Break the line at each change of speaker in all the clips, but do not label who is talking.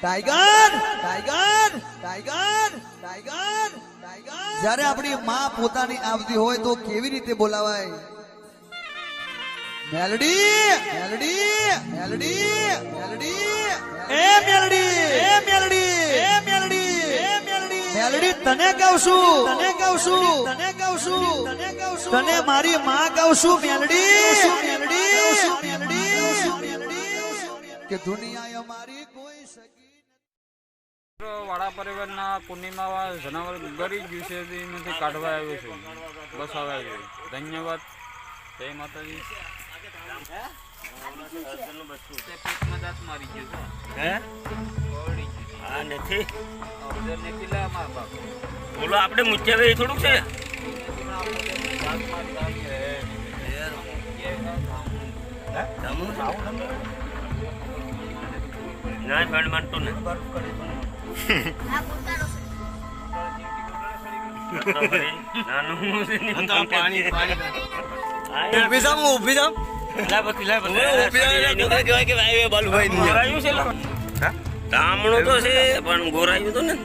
Tiger tiger tiger tiger tiger જ્યારે આપણી માં પોતાની આવતી હોય તો કેવી રીતે બોલાવાય? મેલડી મેલડી મેલડી મેલડી એ મેલડી એ મેલડી એ મેલડી એ મેલડી મેલડી તને કહું છું તને કહું છું તને કહું છું તને કહું છું તને મારી માં કહું છું મેલડી મેલડી મેલડી કે દુનિયા અમારી કોઈ સગી
વાડા પરિવારના પૂર્ણિમા જનાવર ગરી ગયું છે એમાંથી કાઢવા આવ્યો છું બસ આવે ધન્યવાદ જય માતાજી
બોલો આપણે મુખ્ય થોડુંક છે ના ફેડ માનતો ને તામણું તો છે પણ ગોરાયું તો ને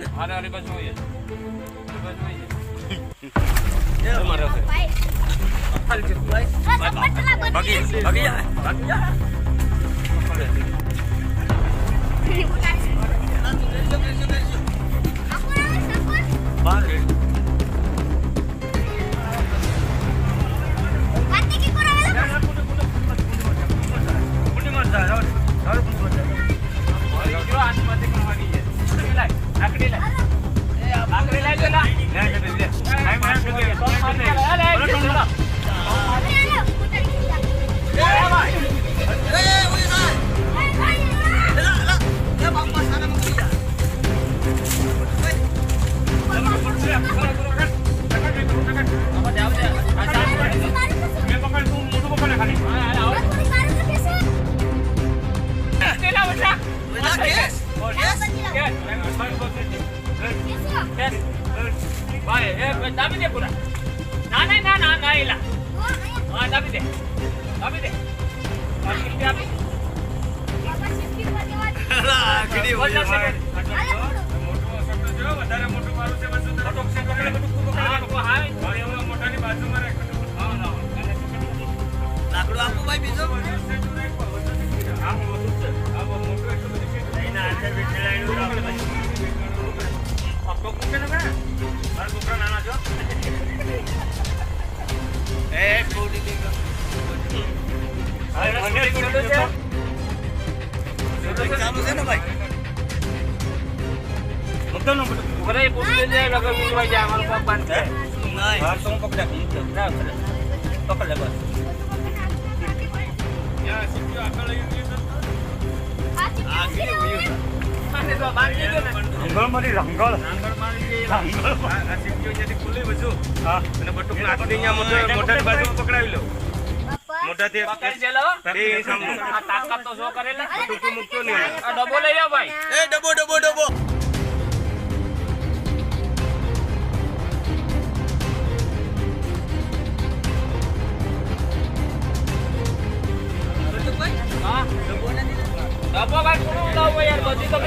દાબી દે પૂરા ના ના ના ના ના એલા હા દાબી દે આપી બાબા શિફ્ટી પર દેવા આખડી હોય વધારે મોટું મારું છે બસ ફોટો છે પકડે હા મોટાની બાજુમાં રાખ લાકડું આપો ભાઈ બીજો આ મોટું છે આ મોટું એટલું બધું છે નહીં ના અંદર બેઠે લાઈન રાખો ભાઈ આપકો મૂકે ને મારા છોકરા નાના છો એ કોડી દે ચાલુ છે ને ભાઈ મુદ્દો નો બરે પૂછે જાય લગર મૂકવા જાય અમારો પગ બંધ છે નહીં બાર તો પકડ્યા ના પકડ લે બસ યા સિક્યો આગળ લઈ આ સિક્યો મારે તો બાકી ગયો ને રંગળ મારી રંગળ મારી આ સિક્યો જેથી ખુલ્લે બજો હા અને બટુક નાખી દે અહીંયા મોટા બાજુમાં પકડાવી લો મોટા તે પકડી ચલો એ સામે આ તાકાત તો જો કરેલા બટુક મુકતો નહીં આ ડબો લઈ આવ ભાઈ એ ડબો ડબો ભાઈ કોણ લાવો યાર બધી તો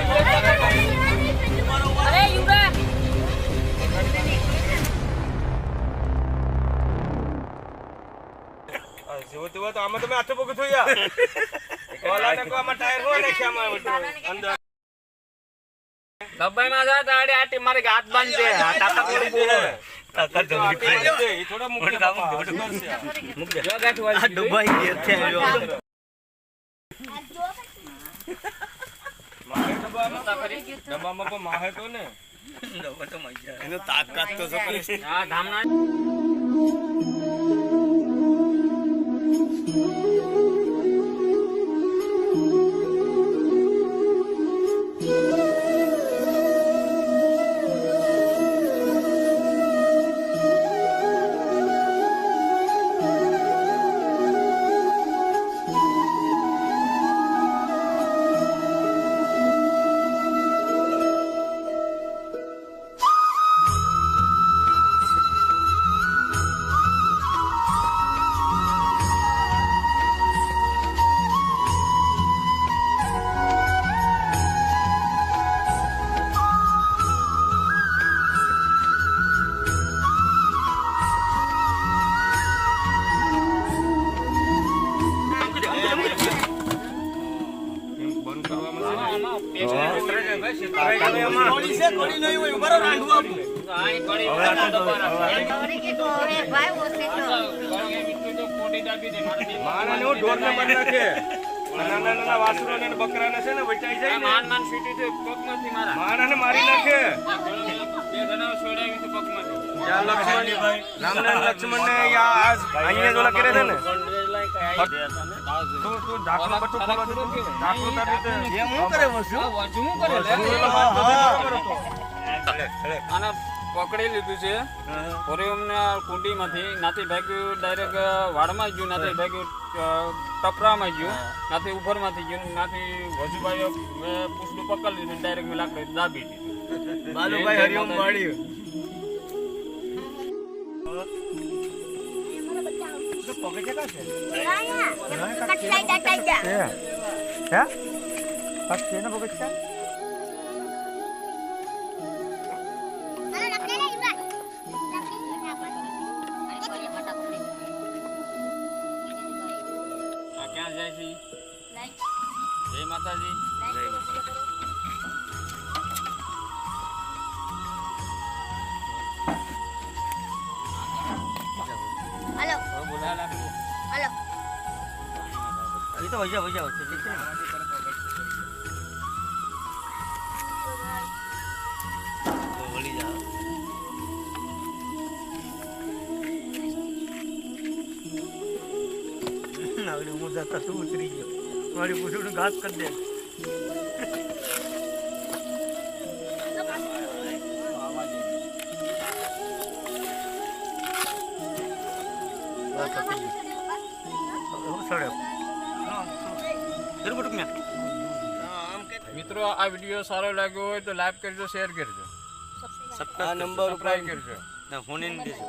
અરે યુરા જેવો તેવો તો આમાં તમે હાથે પગ થોયા ઓલા ને કો આમાં ટાયર હો નાખ્યા માં અંદર ડબ્બાઈ માં જા તાડે આટી મારે હાથ બાંધે તાતા કોડી બોલે તાતા જલ્દી એ થોડા મુક દે મુક દે જો ગાઠ વાળી આ ડબ્બાઈ ઘેર છે આવ્યો ડબ્બામાં પણ માહે તો ને ડબ્બા તો મજા એનો તાકાત તો જો કરે આ ધામના બંધ કરવામાં છે ને.
આમાં પેસ્ટ
ઉતરે છે ભાઈ, શેતરાઈ જાય એમાં.
કોળી છે, કોળી નહીં હોય, ઉભા રહો, રાંધવું આપું. હા, એ કોળી
હવે આ તો
કોટી દાબી દે મારે
માણસને હું ઢોરને બંધ નાખે. નાના નાના વાસરોને ને બકરાને છે ને વચાઈ જાય ને.
માન સીટી તો પગમાંથી મારા
માણસને મારી નાખે.
બે જણા છોડાવી તો પગમાંથી
ત્યાં લક્ષ્મણ રામને લક્ષ્મણને અહીંયા જ ઓલા કરે છે ને. તું ઢાંકણું બધું ખોલવા દે. ઢાંકણું તારી રીતે
એમ હું કરે વસ્તુ હું કરે આને પકડી લીધું છે ઓરિયમને કુંડીમાંથી નાથી ભાગ્યું ડાયરેક્ટ વાડમાં ગયું નાથી ભાગ્યું ટપરામાં ગયું નાથી ઉપરમાંથી ગયું નાથી વજુભાઈ પૂછડું પકડી લીધું ડાયરેક્ટ મેં લાકડી દાબી દીધું
બાલુભાઈ હરિઓમ વાળી
આ ક્યાં જાય છે જય માતાજી
हेलो
બોલા લાગુ
हेलो
એ તો વૈજા વૈજા વચ્ચે વળી જા નાવડી હું જતા તું ઉતરી ગયો મારી પૂછડું ઘાસ કરી દે
મિત્રો આ વિડીયો સારો લાગ્યો હોય તો લાઈક કરજો શેર કરજો
આ નંબર ઉપર
કરજો
ફોન ઇન દેજો